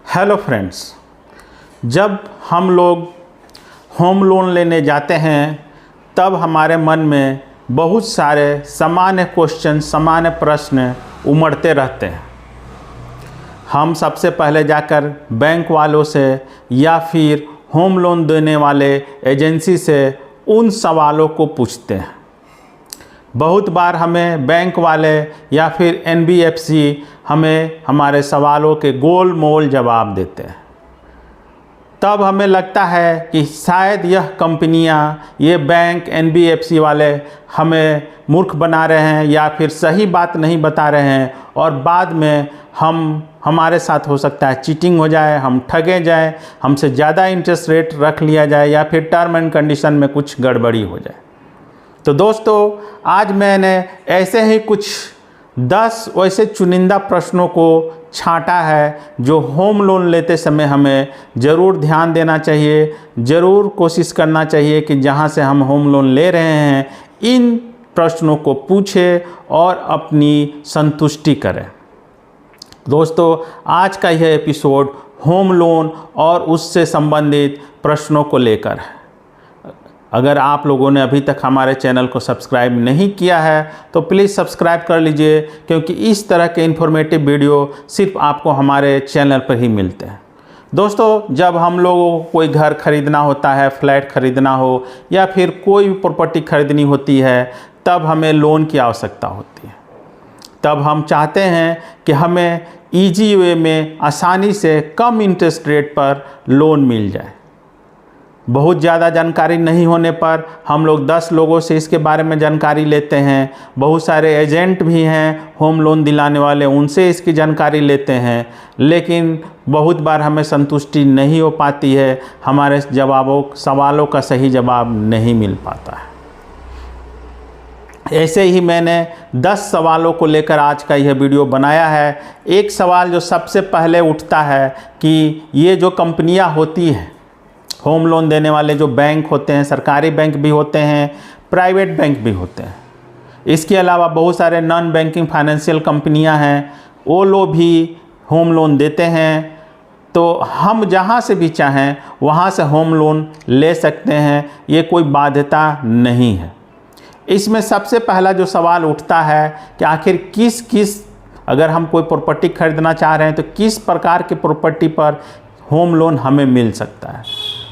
Hello friends, जब हम लोग होम लोन लेने जाते हैं तब हमारे मन में बहुत सारे सामान्य क्वेश्चन, सामान्य प्रश्न उमड़ते रहते हैं। हम सबसे पहले जाकर बैंक वालों से या फिर होम लोन देने वाले एजेंसी से उन सवालों को पूछते हैं। बहुत बार हमें बैंक वाले या फिर NBFC हमें हमारे सवालों के गोल मोल जवाब देते हैं। तब हमें लगता है कि शायद यह कंपनियां, ये बैंक, NBFC वाले हमें मूर्ख बना रहे हैं या फिर सही बात नहीं बता रहे हैं और बाद में हमारे साथ हो सकता है चीटिंग हो जाए, हम ठगे जाएं, हमसे ज़्यादा इंटरेस्ट रेट रख लिया जाए या फिर टर्म एंड कंडीशन में कुछ गड़बड़ी हो जाए। तो दोस्तों, आज मैंने ऐसे ही कुछ 10 वैसे चुनिंदा प्रश्नों को छांटा है जो होम लोन लेते समय हमें ज़रूर ध्यान देना चाहिए, ज़रूर कोशिश करना चाहिए कि जहां से हम होम लोन ले रहे हैं इन प्रश्नों को पूछें और अपनी संतुष्टि करें। दोस्तों, आज का यह एपिसोड होम लोन और उससे संबंधित प्रश्नों को लेकर है। अगर आप लोगों ने अभी तक हमारे चैनल को सब्सक्राइब नहीं किया है तो प्लीज़ सब्सक्राइब कर लीजिए, क्योंकि इस तरह के इन्फॉर्मेटिव वीडियो सिर्फ आपको हमारे चैनल पर ही मिलते हैं। दोस्तों, जब हम लोगों को कोई घर खरीदना होता है, फ्लैट खरीदना हो या फिर कोई भी प्रॉपर्टी खरीदनी होती है, तब हमें लोन की आवश्यकता होती है। तब हम चाहते हैं कि हमें ईजी वे में आसानी से कम इंटरेस्ट रेट पर लोन मिल जाए। बहुत ज़्यादा जानकारी नहीं होने पर हम लोग 10 लोगों से इसके बारे में जानकारी लेते हैं। बहुत सारे एजेंट भी हैं होम लोन दिलाने वाले, उनसे इसकी जानकारी लेते हैं, लेकिन बहुत बार हमें संतुष्टि नहीं हो पाती है, हमारे सवालों का सही जवाब नहीं मिल पाता है। ऐसे ही मैंने 10 सवालों को लेकर आज का यह वीडियो बनाया है। एक सवाल जो सबसे पहले उठता है कि ये जो कंपनियां होती हैं, होम लोन देने वाले जो बैंक होते हैं, सरकारी बैंक भी होते हैं, प्राइवेट बैंक भी होते हैं, इसके अलावा बहुत सारे नॉन बैंकिंग फाइनेंशियल कंपनियां हैं, वो लोग भी होम लोन देते हैं। तो हम जहां से भी चाहें वहां से होम लोन ले सकते हैं, ये कोई बाध्यता नहीं है। इसमें सबसे पहला जो सवाल उठता है कि आखिर अगर हम कोई प्रॉपर्टी खरीदना चाह रहे हैं तो किस प्रकार की प्रॉपर्टी पर होम लोन हमें मिल सकता है।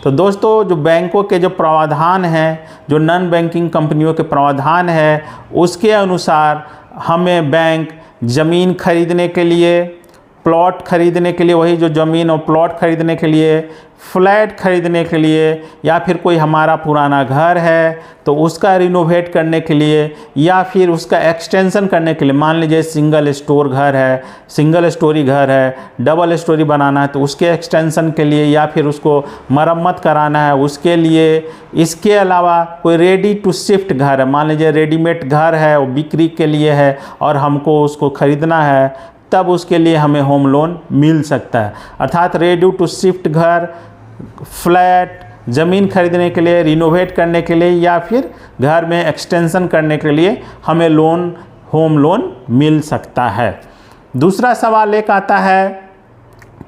तो दोस्तों, जो बैंकों के जो प्रावधान हैं, जो नॉन बैंकिंग कंपनियों के प्रावधान है, उसके अनुसार हमें बैंक ज़मीन खरीदने के लिए, प्लॉट खरीदने के लिए, वही जो ज़मीन और प्लॉट खरीदने के लिए, फ्लैट खरीदने के लिए, या फिर कोई हमारा पुराना घर है तो उसका रिनोवेट करने के लिए या फिर उसका एक्सटेंशन करने के लिए, मान लीजिए सिंगल स्टोरी घर है, डबल स्टोरी बनाना है तो उसके एक्सटेंशन के लिए या फिर उसको मरम्मत कराना है उसके लिए। इसके अलावा कोई रेडी टू शिफ्ट घर है, मान लीजिए रेडीमेड घर है, वो बिक्री के लिए है और हमको उसको ख़रीदना है, तब उसके लिए हमें होम लोन मिल सकता है। अर्थात रेडी टू शिफ्ट घर, फ्लैट, ज़मीन खरीदने के लिए, रिनोवेट करने के लिए या फिर घर में एक्सटेंशन करने के लिए हमें होम लोन मिल सकता है। दूसरा सवाल एक आता है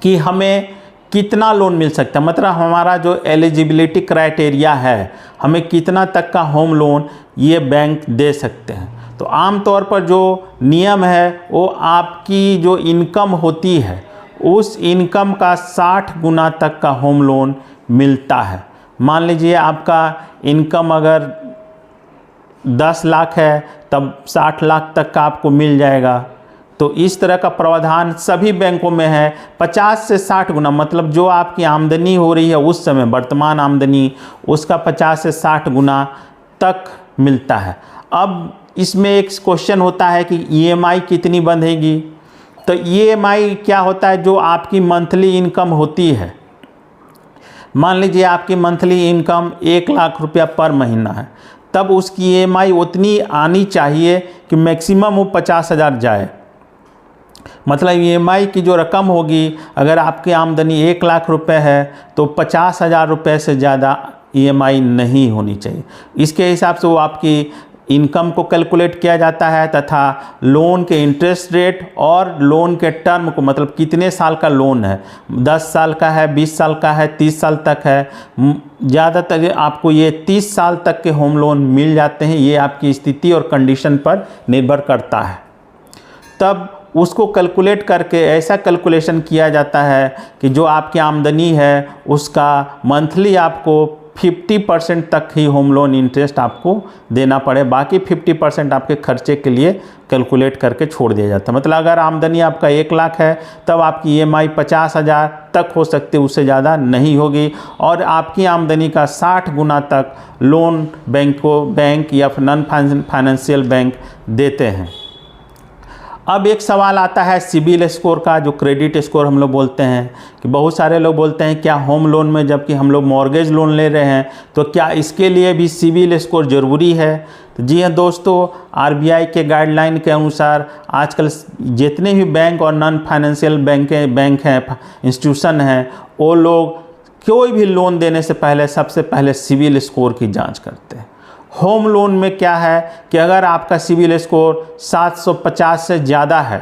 कि हमें कितना लोन मिल सकता है, मतलब हमारा जो एलिजिबिलिटी क्राइटेरिया है, हमें कितना तक का होम लोन ये बैंक दे सकते हैं। तो आम तौर पर जो नियम है वो आपकी जो इनकम होती है उस इनकम का 60 गुना तक का होम लोन मिलता है। मान लीजिए आपका इनकम अगर 10 लाख है तब 60 लाख तक का आपको मिल जाएगा। तो इस तरह का प्रावधान सभी बैंकों में है। 50 से 60 गुना, मतलब जो आपकी आमदनी हो रही है उस समय, वर्तमान आमदनी, उसका 50 से 60 गुना तक मिलता है। अब इसमें एक क्वेश्चन होता है कि EMI कितनी बंधेगी। तो EMI क्या होता है, जो आपकी मंथली इनकम होती है। मान लीजिए आपकी मंथली इनकम 1 लाख रुपया पर महीना है, तब उसकी EMI उतनी आनी चाहिए कि मैक्सिमम वो 50,000 जाए। मतलब EMI की जो रकम होगी, अगर आपकी आमदनी 1 लाख रुपए है तो 50,000 रुपये से ज़्यादा EMI नहीं होनी चाहिए। इसके हिसाब से वो आपकी इनकम को कैलकुलेट किया जाता है तथा लोन के इंटरेस्ट रेट और लोन के टर्म को, मतलब कितने साल का लोन है, 10 साल का है, 20 साल का है, 30 साल तक है। ज़्यादातर आपको ये 30 साल तक के होम लोन मिल जाते हैं। ये आपकी स्थिति और कंडीशन पर निर्भर करता है। तब उसको कैलकुलेट करके ऐसा कैलकुलेशन किया जाता है कि जो आपकी आमदनी है उसका मंथली आपको 50% तक ही होम लोन इंटरेस्ट आपको देना पड़े, बाकी 50% आपके खर्चे के लिए कैलकुलेट करके छोड़ दिया जाता है। मतलब अगर आमदनी आपका 1 लाख है तब आपकी EMI 50,000 तक हो सकती है, उससे ज़्यादा नहीं होगी। और आपकी आमदनी का 60 गुना तक लोन बैंक या नॉन फाइनेंशियल बैंक देते हैं। अब एक सवाल आता है सिबिल स्कोर का, जो क्रेडिट स्कोर हम लोग बोलते हैं, कि बहुत सारे लोग बोलते हैं क्या होम लोन में, जबकि हम लोग मॉर्गेज लोन ले रहे हैं, तो क्या इसके लिए भी सिबिल स्कोर ज़रूरी है? तो जी हाँ दोस्तों, RBI के गाइडलाइन के अनुसार आजकल जितने भी बैंक और नॉन फाइनेंशियल बैंक हैं, इंस्टीट्यूशन हैं, वो लोग कोई भी लोन देने से पहले सबसे पहले सिबिल स्कोर की जाँच करते हैं। होम लोन में क्या है कि अगर आपका सिबिल स्कोर 750 से ज़्यादा है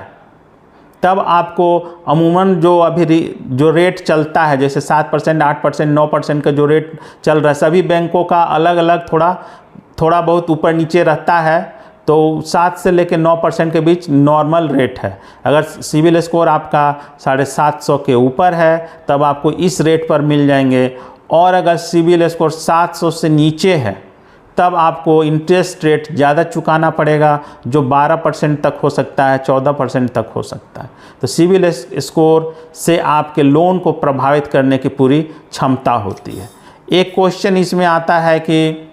तब आपको अमूमन जो रेट चलता है, जैसे 7%, 8%, 9% का जो रेट चल रहा है, सभी बैंकों का अलग अलग थोड़ा बहुत ऊपर नीचे रहता है, तो 7 से लेकर 9% के बीच नॉर्मल रेट है। अगर सिबिल स्कोर आपका 750 के ऊपर है तब आपको इस रेट पर मिल जाएंगे, और अगर सिबिल स्कोर 700 से नीचे है तब आपको इंटरेस्ट रेट ज़्यादा चुकाना पड़ेगा, जो 12% तक हो सकता है, 14% तक हो सकता है। तो सिबिल स्कोर से आपके लोन को प्रभावित करने की पूरी क्षमता होती है। एक क्वेश्चन इसमें आता है कि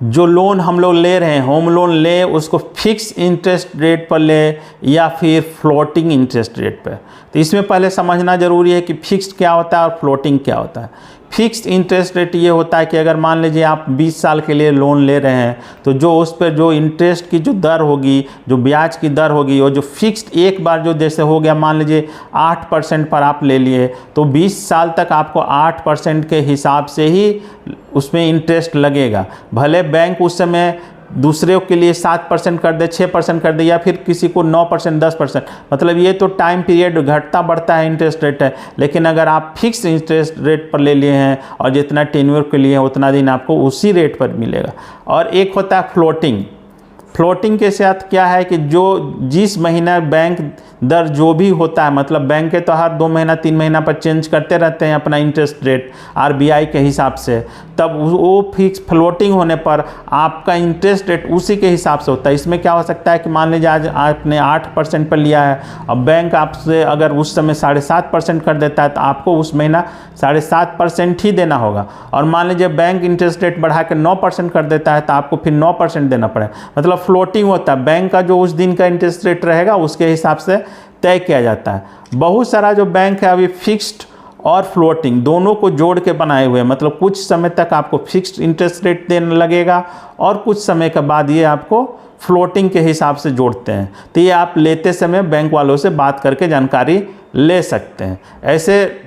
जो लोन हम लोग ले रहे हैं, होम लोन ले, उसको फिक्स इंटरेस्ट रेट पर ले या फिर फ्लोटिंग इंटरेस्ट रेट पर। तो इसमें पहले समझना ज़रूरी है कि फिक्स्ड क्या होता है और फ्लोटिंग क्या होता है। फिक्स्ड इंटरेस्ट रेट ये होता है कि अगर मान लीजिए आप 20 साल के लिए लोन ले रहे हैं, तो जो उस पर जो इंटरेस्ट की जो दर होगी, जो ब्याज की दर होगी, और जो फिक्स्ड एक बार जो जैसे हो गया, मान लीजिए 8% पर आप ले लिए, तो 20 साल तक आपको 8% के हिसाब से ही उसमें इंटरेस्ट लगेगा। भले बैंक उस समय दूसरे के लिए 7% कर दे, 6% कर दे, या फिर किसी को 9%, 10%, मतलब ये तो टाइम पीरियड घटता बढ़ता है इंटरेस्ट रेट है। लेकिन अगर आप फिक्स इंटरेस्ट रेट पर ले लिए हैं और जितना टेन्योर के लिए है उतना दिन आपको उसी रेट पर मिलेगा। और एक होता है फ्लोटिंग। फ्लोटिंग के साथ क्या है कि जिस महीना बैंक दर जो भी होता है, मतलब बैंक के तो हर 2 महीना 3 महीना पर चेंज करते रहते हैं अपना इंटरेस्ट रेट RBI के हिसाब से, तब वो फिक्स फ्लोटिंग होने पर आपका इंटरेस्ट रेट उसी के हिसाब से होता है। इसमें क्या हो सकता है कि मान लीजिए आज आपने 8% पर लिया है, अब बैंक आपसे अगर उस समय 7.5% कर देता है तो आपको उस महीना 7.5% ही देना होगा। और मान लीजिए बैंक इंटरेस्ट रेट बढ़ा के 9% कर देता है तो आपको फिर 9% देना पड़ेगा। मतलब फ्लोटिंग होता है, बैंक का जो उस दिन का इंटरेस्ट रेट रहेगा उसके हिसाब से तय किया जाता है। बहुत सारा जो बैंक है अभी फिक्स्ड और फ्लोटिंग दोनों को जोड़ के बनाए हुए हैं, मतलब कुछ समय तक आपको फिक्स्ड इंटरेस्ट रेट देने लगेगा और कुछ समय के बाद ये आपको फ्लोटिंग के हिसाब से जोड़ते हैं। तो ये आप लेते समय बैंक वालों से बात करके जानकारी ले सकते हैं। ऐसे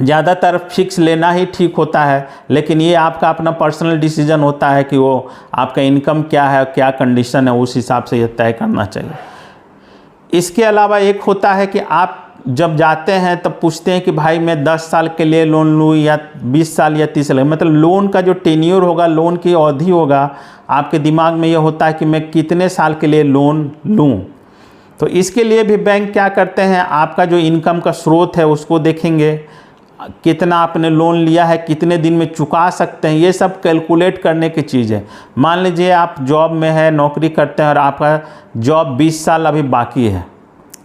ज़्यादातर फिक्स लेना ही ठीक होता है, लेकिन ये आपका अपना पर्सनल डिसीजन होता है कि वो आपका इनकम क्या है, क्या कंडीशन है, उस हिसाब से ये तय करना चाहिए। इसके अलावा एक होता है कि आप जब जाते हैं तब पूछते हैं कि भाई मैं 10 साल के लिए लोन लूँ या 20 साल या 30 साल, मतलब लोन का जो टेन्योर होगा, लोन की अवधि होगा, आपके दिमाग में ये होता है कि मैं कितने साल के लिए लोन लूँ। तो इसके लिए भी बैंक क्या करते हैं, आपका जो इनकम का स्रोत है उसको देखेंगे, कितना आपने लोन लिया है, कितने दिन में चुका सकते हैं, ये सब कैलकुलेट करने की चीज़ है। मान लीजिए आप जॉब में है, नौकरी करते हैं और आपका जॉब 20 साल अभी बाकी है,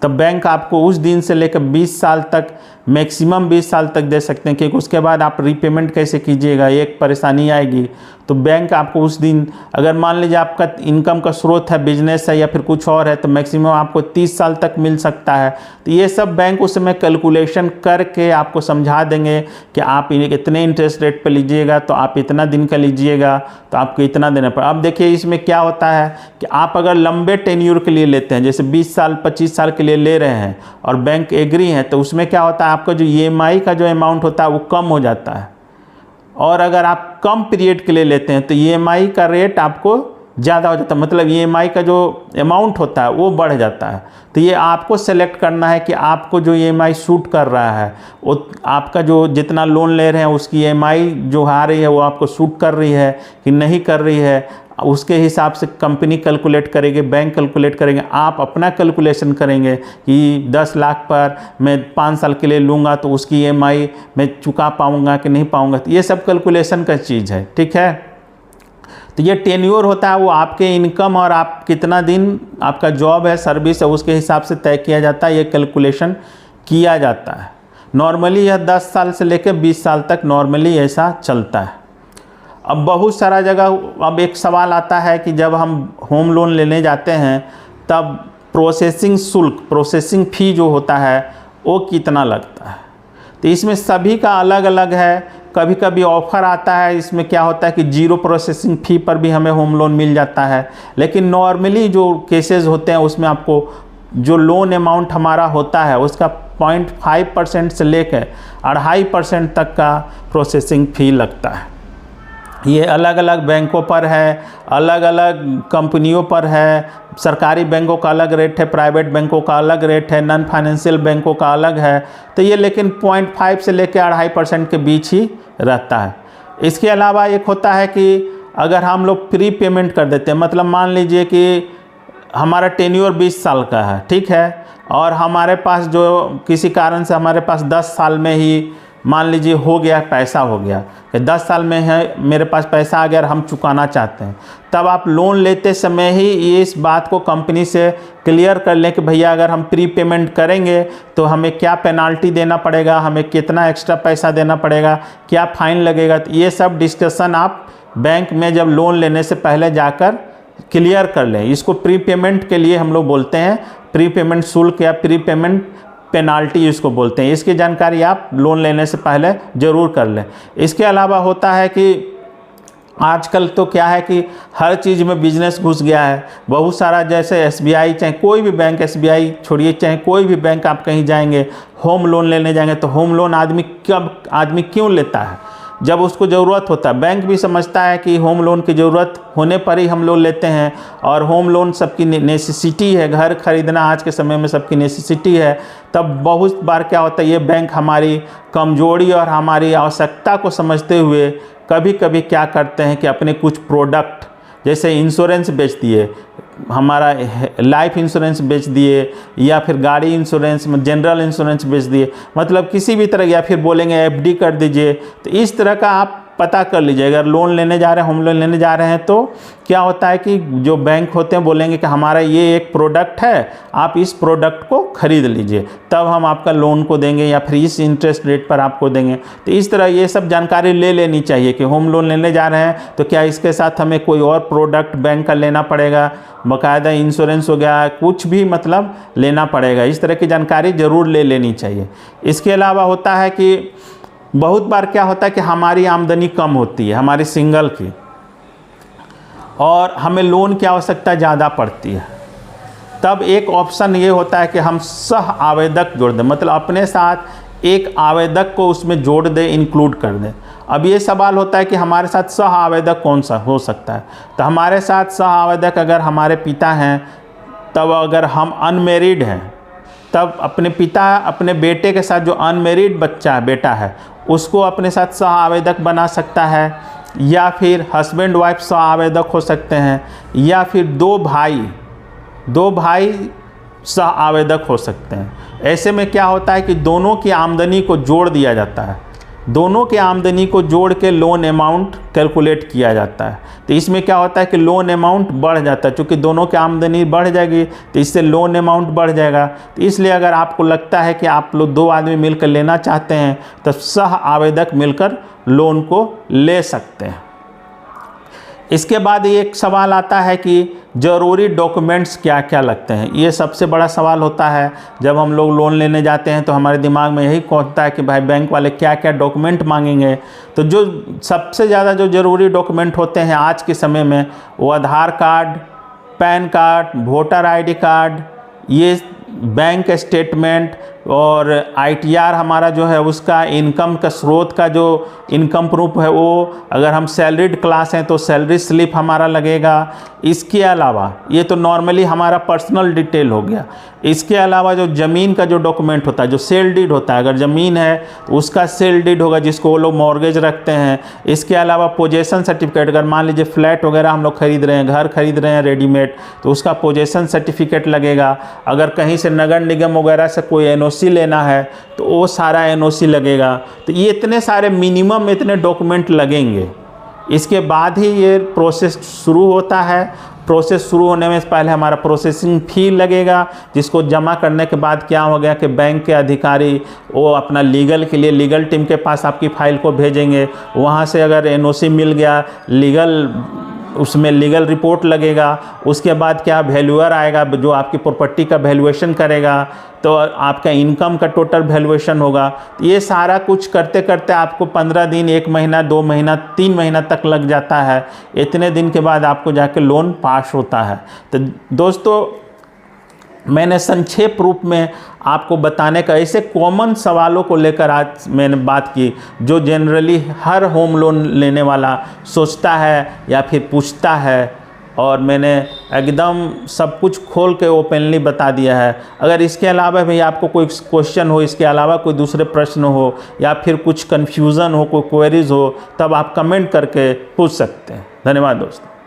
तब बैंक आपको उस दिन से लेकर 20 साल तक, मैक्सिमम 20 साल तक दे सकते हैं, क्योंकि उसके बाद आप रीपेमेंट कैसे कीजिएगा, एक परेशानी आएगी। तो बैंक आपको उस दिन, अगर मान लीजिए आपका इनकम का स्रोत है, बिजनेस है या फिर कुछ और है, तो मैक्सिमम आपको 30 साल तक मिल सकता है। तो ये सब बैंक उस समय कैलकुलेशन करके आपको समझा देंगे कि आप इतने इंटरेस्ट रेट पर लीजिएगा तो आप इतना दिन का लीजिएगा तो आपको इतना देना पड़ेगा। अब देखिए इसमें क्या होता है कि आप अगर लंबे टेन्योर के लिए लेते हैं, जैसे 20 साल 25 साल के लिए ले रहे हैं और बैंक एग्री है, तो उसमें क्या होता है, आपका जो EMI का जो अमाउंट होता है वो कम हो जाता है। और अगर आप कम पीरियड के लिए लेते हैं तो ईएमआई का रेट आपको ज़्यादा हो जाता है, मतलब ईएमआई का जो अमाउंट होता है वो बढ़ जाता है। तो ये आपको सेलेक्ट करना है कि आपको जो ईएमआई सूट कर रहा है, वो आपका जो जितना लोन ले रहे हैं उसकी ईएमआई जो आ रही है वो आपको सूट कर रही है कि नहीं कर रही है, उसके हिसाब से कंपनी कैलकुलेट करेगी, बैंक कैलकुलेट करेंगे, आप अपना कैलकुलेशन करेंगे कि 10 लाख पर मैं 5 साल के लिए लूँगा तो उसकी ईएमआई मैं चुका पाऊँगा कि नहीं पाऊँगा। तो ये सब कैलकुलेशन का चीज़ है, ठीक है। तो ये टेन्योर होता है, वो आपके इनकम और आप कितना दिन आपका जॉब है, सर्विस है, उसके हिसाब से तय किया जाता है, ये कैलकुलेशन किया जाता है। नॉर्मली यह 10 साल से लेकर 20 साल तक नॉर्मली ऐसा चलता है। अब बहुत सारा जगह अब एक सवाल आता है कि जब हम होम लोन लेने जाते हैं तब प्रोसेसिंग शुल्क, प्रोसेसिंग फ़ी जो होता है वो कितना लगता है। तो इसमें सभी का अलग अलग है। कभी कभी ऑफ़र आता है, इसमें क्या होता है कि 0 प्रोसेसिंग फ़ी पर भी हमें होम लोन मिल जाता है। लेकिन नॉर्मली जो केसेस होते हैं उसमें आपको जो लोन अमाउंट हमारा होता है उसका 0.5% से लेकर 2.5% तक का प्रोसेसिंग फ़ी लगता है। ये अलग अलग बैंकों पर है, अलग अलग कंपनियों पर है। सरकारी बैंकों का अलग रेट है, प्राइवेट बैंकों का अलग रेट है, नॉन फाइनेंशियल बैंकों का अलग है। तो ये लेकिन 0.5 से लेकर 2.5% के बीच ही रहता है। इसके अलावा एक होता है कि अगर हम लोग प्री पेमेंट कर देते हैं, मतलब मान लीजिए कि हमारा टेन्योर 20 साल का है, ठीक है, और हमारे पास जो किसी कारण से हमारे पास 10 साल में ही मान लीजिए हो गया, पैसा हो गया कि 10 साल में है मेरे पास पैसा आ गया और हम चुकाना चाहते हैं, तब आप लोन लेते समय ही ये इस बात को कंपनी से क्लियर कर लें कि भैया अगर हम प्री पेमेंट करेंगे तो हमें क्या पेनाल्टी देना पड़ेगा, हमें कितना एक्स्ट्रा पैसा देना पड़ेगा, क्या फ़ाइन लगेगा। तो ये सब डिस्कशन आप बैंक में जब लोन लेने से पहले जाकर क्लियर कर लें। इसको प्री पेमेंट के लिए हम लोग बोलते हैं, प्री पेमेंट शुल्क या प्री पेमेंट पेनाल्टी इसको बोलते हैं। इसकी जानकारी आप लोन लेने से पहले ज़रूर कर लें। इसके अलावा होता है कि आजकल तो क्या है कि हर चीज़ में बिजनेस घुस गया है। बहुत सारा, जैसे एसबीआई, चाहे कोई भी बैंक, एसबीआई छोड़िए, चाहे कोई भी बैंक आप कहीं जाएंगे होम लोन लेने जाएंगे तो होम लोन आदमी क्यों लेता है? जब उसको ज़रूरत होता है। बैंक भी समझता है कि होम लोन की ज़रूरत होने पर ही हम लोग लेते हैं, और होम लोन सबकी नेसेसिटी है, घर खरीदना आज के समय में सबकी नेसेसिटी है। तब बहुत बार क्या होता है, ये बैंक हमारी कमजोरी और हमारी आवश्यकता को समझते हुए कभी कभी क्या करते हैं कि अपने कुछ प्रोडक्ट, जैसे इंश्योरेंस बेच दिए, हमारा लाइफ इंश्योरेंस बेच दिए, या फिर गाड़ी इंश्योरेंस, जनरल इंश्योरेंस बेच दिए, मतलब किसी भी तरह, या फिर बोलेंगे एफडी कर दीजिए। तो इस तरह का आप पता कर लीजिए। अगर लोन लेने जा रहे हैं, होम लोन लेने जा रहे हैं, तो क्या होता है कि जो बैंक होते हैं बोलेंगे कि हमारा ये एक प्रोडक्ट है, आप इस प्रोडक्ट को खरीद लीजिए, तब हम आपका लोन को देंगे या फिर इस इंटरेस्ट रेट पर आपको देंगे। तो इस तरह ये सब जानकारी ले लेनी चाहिए कि होम लोन लेने जा रहे हैं तो क्या इसके साथ हमें कोई और प्रोडक्ट बैंक का लेना पड़ेगा, बाकायदा इंश्योरेंस हो गया, कुछ भी मतलब लेना पड़ेगा। इस तरह की जानकारी ज़रूर ले लेनी चाहिए। इसके अलावा होता है कि बहुत बार क्या होता है कि हमारी आमदनी कम होती है, हमारी सिंगल की, और हमें लोन की आवश्यकता ज़्यादा पड़ती है। तब एक ऑप्शन ये होता है कि हम सह आवेदक जोड़ दें, मतलब अपने साथ एक आवेदक को उसमें जोड़ दें, इंक्लूड कर दें। अब ये सवाल होता है कि हमारे साथ सह आवेदक कौन सा हो सकता है। तो हमारे साथ सह आवेदक अगर हमारे पिता हैं, तब अगर हम अनमेरिड हैं तब अपने पिता अपने बेटे के साथ, जो अनमेरिड बेटा है, उसको अपने साथ सह आवेदक बना सकता है, या फिर हस्बैंड वाइफ सह आवेदक हो सकते हैं, या फिर दो भाई सह आवेदक हो सकते हैं। ऐसे में क्या होता है कि दोनों की आमदनी को जोड़ दिया जाता है, दोनों की आमदनी को जोड़ के लोन अमाउंट कैलकुलेट किया जाता है। तो इसमें क्या होता है कि लोन अमाउंट बढ़ जाता है, क्योंकि दोनों की आमदनी बढ़ जाएगी तो इससे लोन अमाउंट बढ़ जाएगा। तो इसलिए अगर आपको लगता है कि आप लोग 2 आदमी मिलकर लेना चाहते हैं तो सह आवेदक मिलकर लोन को ले सकते हैं। इसके बाद एक सवाल आता है कि ज़रूरी डॉक्यूमेंट्स क्या क्या लगते हैं। ये सबसे बड़ा सवाल होता है। जब हम लोग लोन लेने जाते हैं तो हमारे दिमाग में यही होता है कि भाई बैंक वाले क्या क्या डॉक्यूमेंट मांगेंगे। तो जो सबसे ज़्यादा जो ज़रूरी डॉक्यूमेंट होते हैं आज के समय में, वो Aadhaar card, PAN card, voter ID card, ये बैंक स्टेटमेंट, और ITR हमारा जो है उसका इनकम का स्रोत का जो इनकम प्रूफ है वो, अगर हम सैलरीड क्लास हैं तो सैलरी स्लिप हमारा लगेगा। इसके अलावा ये तो नॉर्मली हमारा पर्सनल डिटेल हो गया। इसके अलावा जो ज़मीन का जो डॉक्यूमेंट होता है, जो सेल डीड होता है, अगर ज़मीन है तो उसका सेल डीड होगा जिसको वो लोग मॉर्गेज रखते हैं। इसके अलावा पोजेसन सर्टिफिकेट, अगर मान लीजिए फ्लैट वगैरह हम लोग खरीद रहे हैं, घर खरीद रहे हैं रेडीमेड, तो उसका पोजेसन सर्टिफिकेट लगेगा। अगर कहीं से नगर निगम वगैरह से कोई NOC लेना है तो वो सारा NOC लगेगा। तो ये इतने सारे मिनिमम इतने डॉक्यूमेंट लगेंगे, इसके बाद ही ये प्रोसेस शुरू होता है। प्रोसेस शुरू होने में पहले हमारा प्रोसेसिंग फ़ी लगेगा, जिसको जमा करने के बाद क्या हो गया कि बैंक के अधिकारी वो अपना लीगल के लिए लीगल टीम के पास आपकी फ़ाइल को भेजेंगे। वहाँ से अगर NOC मिल गया, लीगल उसमें लीगल रिपोर्ट लगेगा। उसके बाद क्या, वैल्यूअर आएगा जो आपकी प्रॉपर्टी का वैल्यूएशन करेगा, तो आपका इनकम का टोटल वैल्यूएशन होगा। तो ये सारा कुछ करते करते आपको 15 दिन, 1 महीना, 2 महीना, 3 महीना तक लग जाता है। इतने दिन के बाद आपको जाके लोन पास होता है। तो दोस्तों, मैंने संक्षेप रूप में आपको बताने का ऐसे कॉमन सवालों को लेकर आज मैंने बात की जो जनरली हर होम लोन लेने वाला सोचता है या फिर पूछता है, और मैंने एकदम सब कुछ खोल के ओपनली बता दिया है। अगर इसके अलावा भी आपको कोई क्वेश्चन हो, इसके अलावा कोई दूसरे प्रश्न हो या फिर कुछ कन्फ्यूज़न हो, कोई क्वेरीज हो, तब आप कमेंट करके पूछ सकते हैं। धन्यवाद दोस्तों।